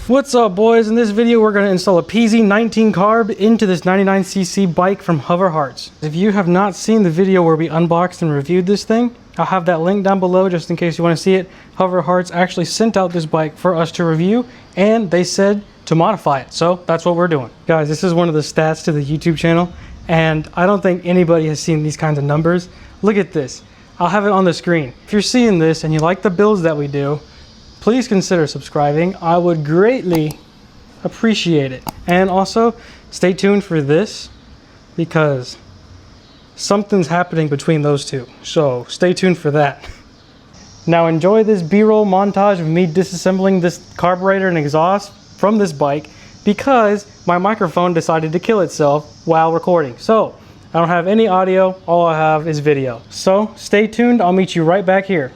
What's up, boys? In this video we're going to install a PZ19 carb into this 99cc bike from Hover Hearts. If you have not seen the video where we unboxed and reviewed this thing, I'll have that link down below just in case you want to see it. Hover Hearts actually sent out this bike for us to review, and they said to modify it, so that's what we're doing. Guys, this is one of the stats to the YouTube channel, and I don't think anybody has seen these kinds of numbers. Look at this. I'll have it on the screen. If you're seeing this and you like the builds that we do, please consider subscribing. I would greatly appreciate it. And also, stay tuned for this because something's happening between those two. So stay tuned for that. Now enjoy this B-roll montage of me disassembling this carburetor and exhaust from this bike because my microphone decided to kill itself while recording. So I don't have any audio, all I have is video. So stay tuned, I'll meet you right back here.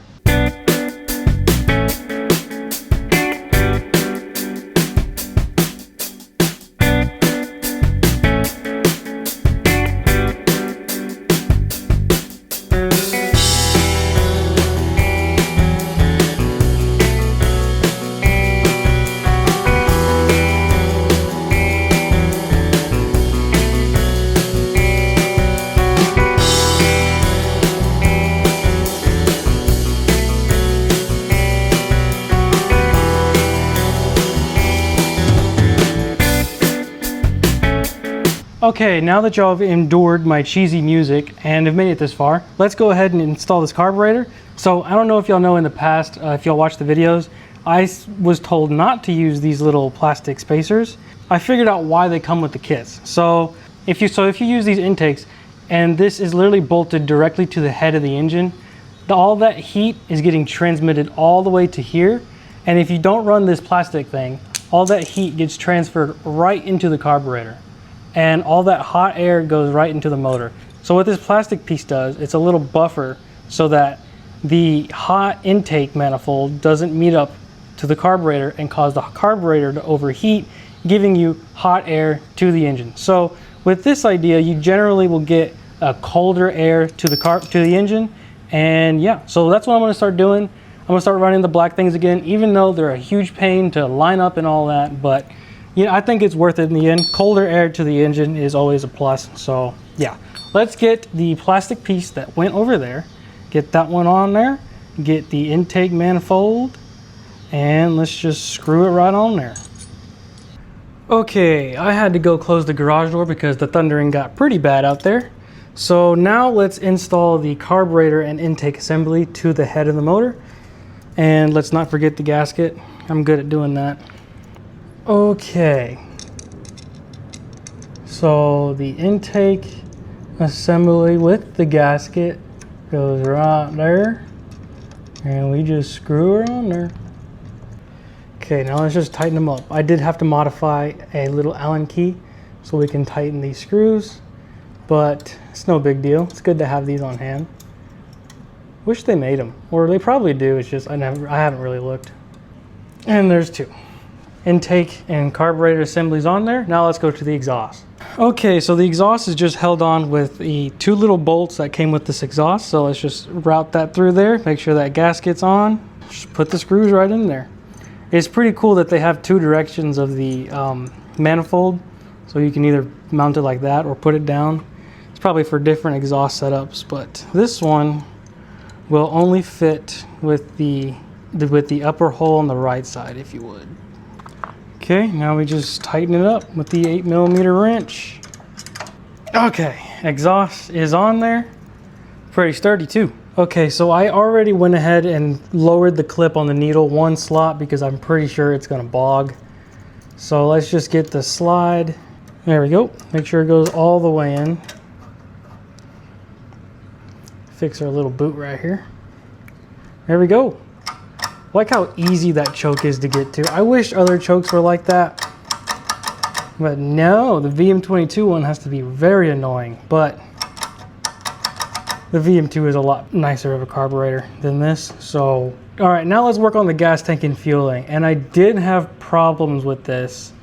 Okay, now that y'all have endured my cheesy music and have made it this far, let's go ahead and install this carburetor. So I don't know if y'all know in the past, if y'all watch the videos, I was told not to use these little plastic spacers. I figured out why they come with the kits. So if you use these intakes, and this is literally bolted directly to the head of the engine, all that heat is getting transmitted all the way to here. And if you don't run this plastic thing, all that heat gets transferred right into the carburetor. And all that hot air goes right into the motor. So what this plastic piece does, it's a little buffer so that the hot intake manifold doesn't meet up to the carburetor and cause the carburetor to overheat, giving you hot air to the engine. So with this idea, you generally will get a colder air to the engine. And yeah, so that's what I'm gonna start doing. I'm gonna start running the black things again, even though they're a huge pain to line up and all that, but yeah, I think it's worth it in the end. Colder air to the engine is always a plus. So yeah, let's get the plastic piece that went over there, get that one on there, get the intake manifold, and let's just screw it right on there. Okay, I had to go close the garage door because the thundering got pretty bad out there. So now let's install the carburetor and intake assembly to the head of the motor. And let's not forget the gasket. I'm good at doing that. Okay, so the intake assembly with the gasket goes right there, and we just screw her on there. Okay, now let's just tighten them up. I did have to modify a little Allen key so we can tighten these screws, but it's no big deal. It's good to have these on hand. Wish they made them, or they probably do. It's just I haven't really looked. And there's two. Intake and carburetor assemblies on there. Now let's go to the exhaust. Okay, so the exhaust is just held on with the two little bolts that came with this exhaust. So let's just route that through there, make sure that gasket's on, just put the screws right in there. It's pretty cool that they have two directions of the manifold, so you can either mount it like that or put it down. It's probably for different exhaust setups, but this one will only fit with the upper hole on the right side, if you would. Okay, now we just tighten it up with the 8mm wrench. Okay, exhaust is on there. Pretty sturdy too. Okay, so I already went ahead and lowered the clip on the needle one slot because I'm pretty sure it's gonna bog. So let's just get the slide. There we go. Make sure it goes all the way in. Fix our little boot right here. There we go. Like how easy that choke is to get to. I wish other chokes were like that, but no, the VM22 one has to be very annoying, but the VM2 is a lot nicer of a carburetor than this. So, all right, now let's work on the gas tank and fueling. And I did have problems with this.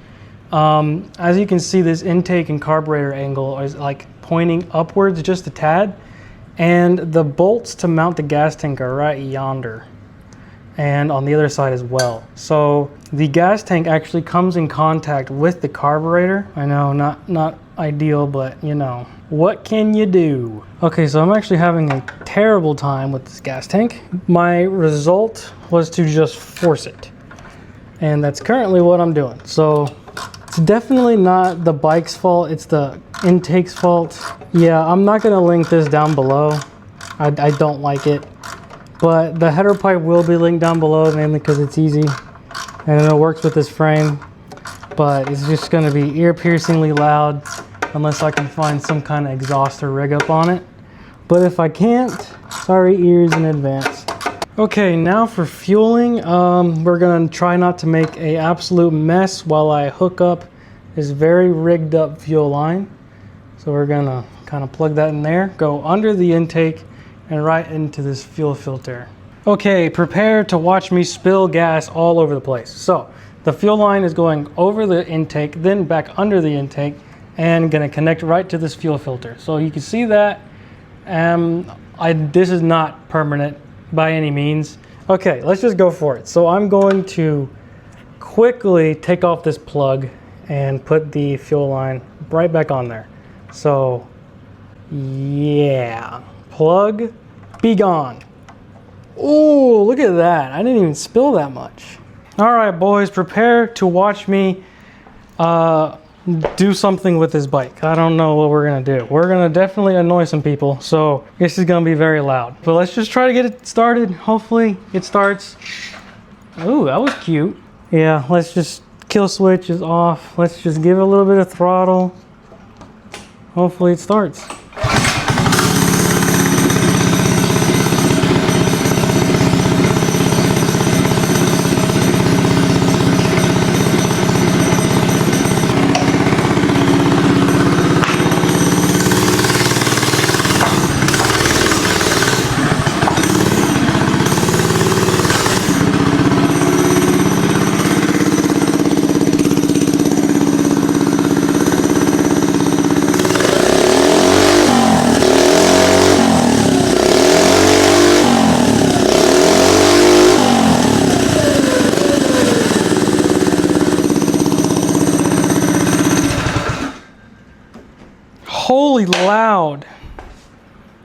As you can see, this intake and carburetor angle is like pointing upwards just a tad, and the bolts to mount the gas tank are right yonder. and on the other side as well. So the gas tank actually comes in contact with the carburetor. I know, not ideal, but you know, what can you do? Okay, so I'm actually having a terrible time with this gas tank. My result was to just force it, and that's currently what I'm doing. So it's definitely not the bike's fault, it's the intake's fault. Yeah, I'm not gonna link this down below. I don't like it, but the header pipe will be linked down below, mainly because it's easy and it works with this frame, but it's just gonna be ear-piercingly loud unless I can find some kind of exhaust or rig up on it. But if I can't, sorry ears in advance. Okay, now for fueling, we're gonna try not to make an absolute mess while I hook up this very rigged up fuel line. So we're gonna kind of plug that in there, go under the intake and right into this fuel filter. Okay, prepare to watch me spill gas all over the place. So the fuel line is going over the intake, then back under the intake, and gonna connect right to this fuel filter. So you can see that this is not permanent by any means. Okay, let's just go for it. So I'm going to quickly take off this plug and put the fuel line right back on there. So yeah, plug, be gone. Oh, look at that. I didn't even spill that much. All right, boys, prepare to watch me do something with this bike. I don't know what we're gonna do. We're gonna definitely annoy some people, so this is gonna be very loud. But let's just try to get it started. Hopefully it starts. Oh, that was cute. Yeah, let's just, kill switch is off. Let's just give it a little bit of throttle. Hopefully it starts. Holy loud.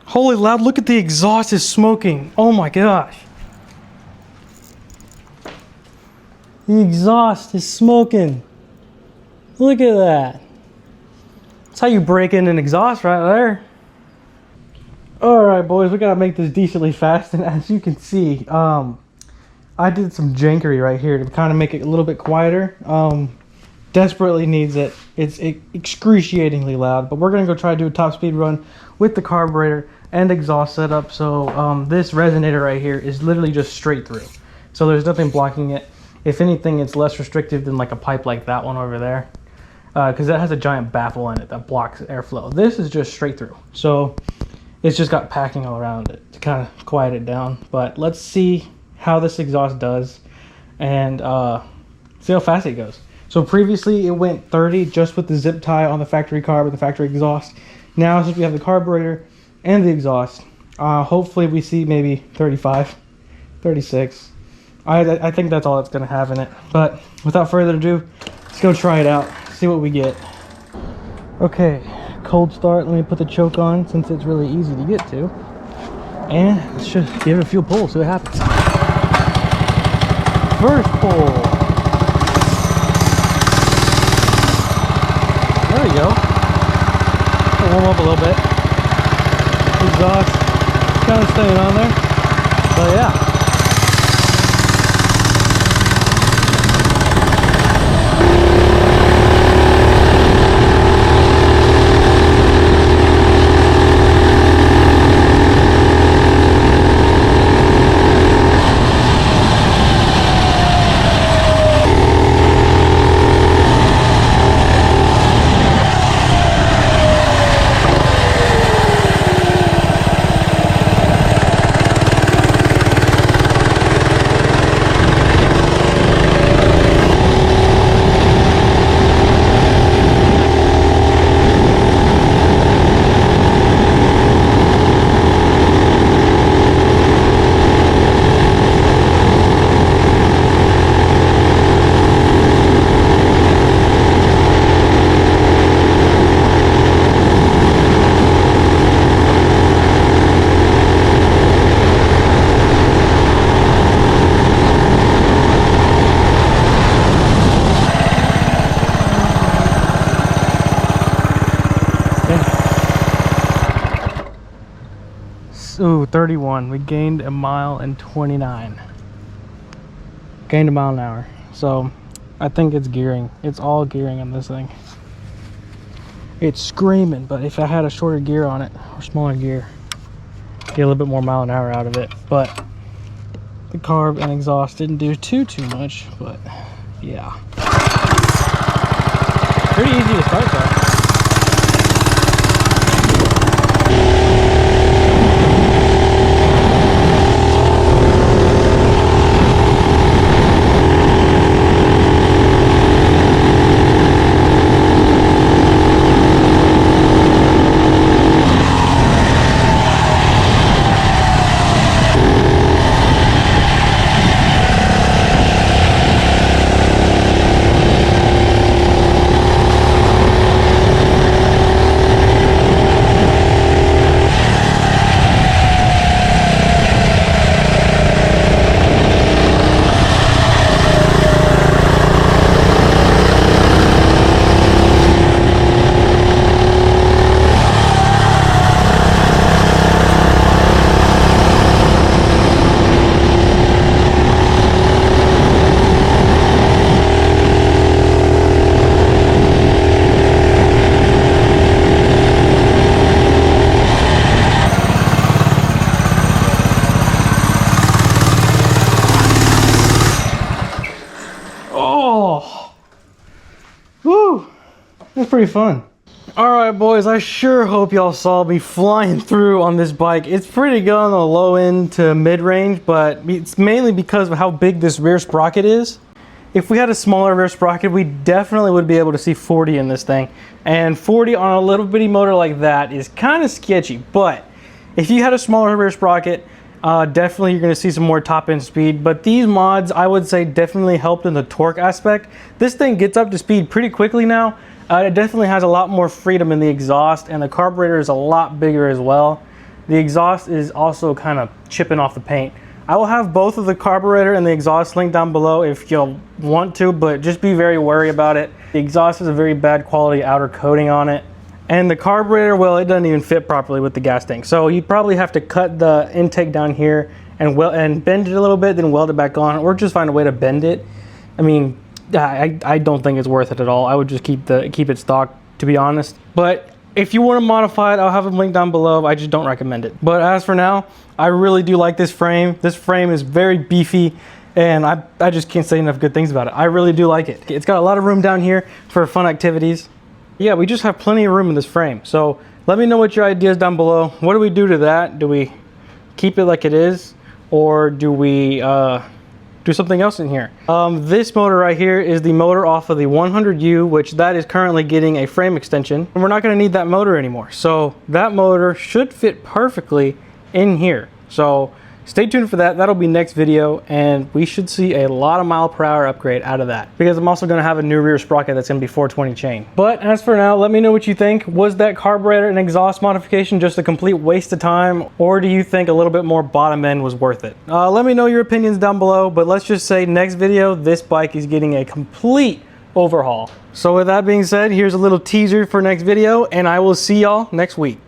Holy loud, look at the exhaust is smoking. Oh my gosh. The exhaust is smoking. Look at that. That's how you break in an exhaust right there. All right, boys, we gotta make this decently fast. And as you can see, I did some jankery right here to kind of make it a little bit quieter. Desperately needs it. It's excruciatingly loud, but we're gonna go try to do a top speed run with the carburetor and exhaust setup. So this resonator right here is literally just straight through. So there's nothing blocking it. If anything, it's less restrictive than like a pipe like that one over there, because that has a giant baffle in it that blocks airflow. This is just straight through. So it's just got packing all around it to kind of quiet it down. But let's see how this exhaust does and see how fast it goes. So previously it went 30 just with the zip tie on the factory carb and the factory exhaust. Now since we have the carburetor and the exhaust, hopefully we see maybe 35, 36. I think that's all it's gonna have in it. But without further ado, let's go try it out, see what we get. Okay, cold start. Let me put the choke on since it's really easy to get to. And let's just give it a few pulls, see what happens. First pull. There we go. I'll warm up a little bit. Exhaust kind of staying on there. But yeah. 31. We gained a mile and 29. Gained a mile an hour. So I think it's gearing. It's all gearing on this thing. It's screaming, but if I had a shorter gear on it or smaller gear, get a little bit more mile an hour out of it. But the carb and exhaust didn't do too much, but yeah. Pretty easy to start though. Oh, woo, that's pretty fun. All right, boys, I sure hope y'all saw me flying through on this bike. It's pretty good on the low end to mid-range, but it's mainly because of how big this rear sprocket is. If we had a smaller rear sprocket, we definitely would be able to see 40 in this thing. And 40 on a little bitty motor like that is kind of sketchy, but if you had a smaller rear sprocket, definitely you're going to see some more top end speed. But these mods, I would say, definitely helped in the torque aspect. This thing gets up to speed pretty quickly now. It definitely has a lot more freedom in the exhaust, and the carburetor is a lot bigger as well. The exhaust is also kind of chipping off the paint. I will have both of the carburetor and the exhaust linked down below if you'll want to, but just be very wary about it. The exhaust has a very bad quality outer coating on it. And the carburetor, well, it doesn't even fit properly with the gas tank. So you probably have to cut the intake down here and bend it a little bit, then weld it back on, or just find a way to bend it. I mean, I don't think it's worth it at all. I would just keep it stock, to be honest. But if you want to modify it, I'll have them linked down below. I just don't recommend it. But as for now, I really do like this frame. This frame is very beefy, and I just can't say enough good things about it. I really do like it. It's got a lot of room down here for fun activities. Yeah, we just have plenty of room in this frame. So let me know what your ideas down below. What do we do to that? Do we keep it like it is, or do we do something else in here? This motor right here is the motor off of the 100U, which that is currently getting a frame extension, and we're not going to need that motor anymore. So that motor should fit perfectly in here. So stay tuned for that. That'll be next video, and we should see a lot of mile-per-hour upgrade out of that, because I'm also going to have a new rear sprocket that's going to be 420 chain. But as for now, let me know what you think. Was that carburetor and exhaust modification just a complete waste of time, or do you think a little bit more bottom end was worth it? Let me know your opinions down below, but let's just say next video, this bike is getting a complete overhaul. So with that being said, here's a little teaser for next video, and I will see y'all next week.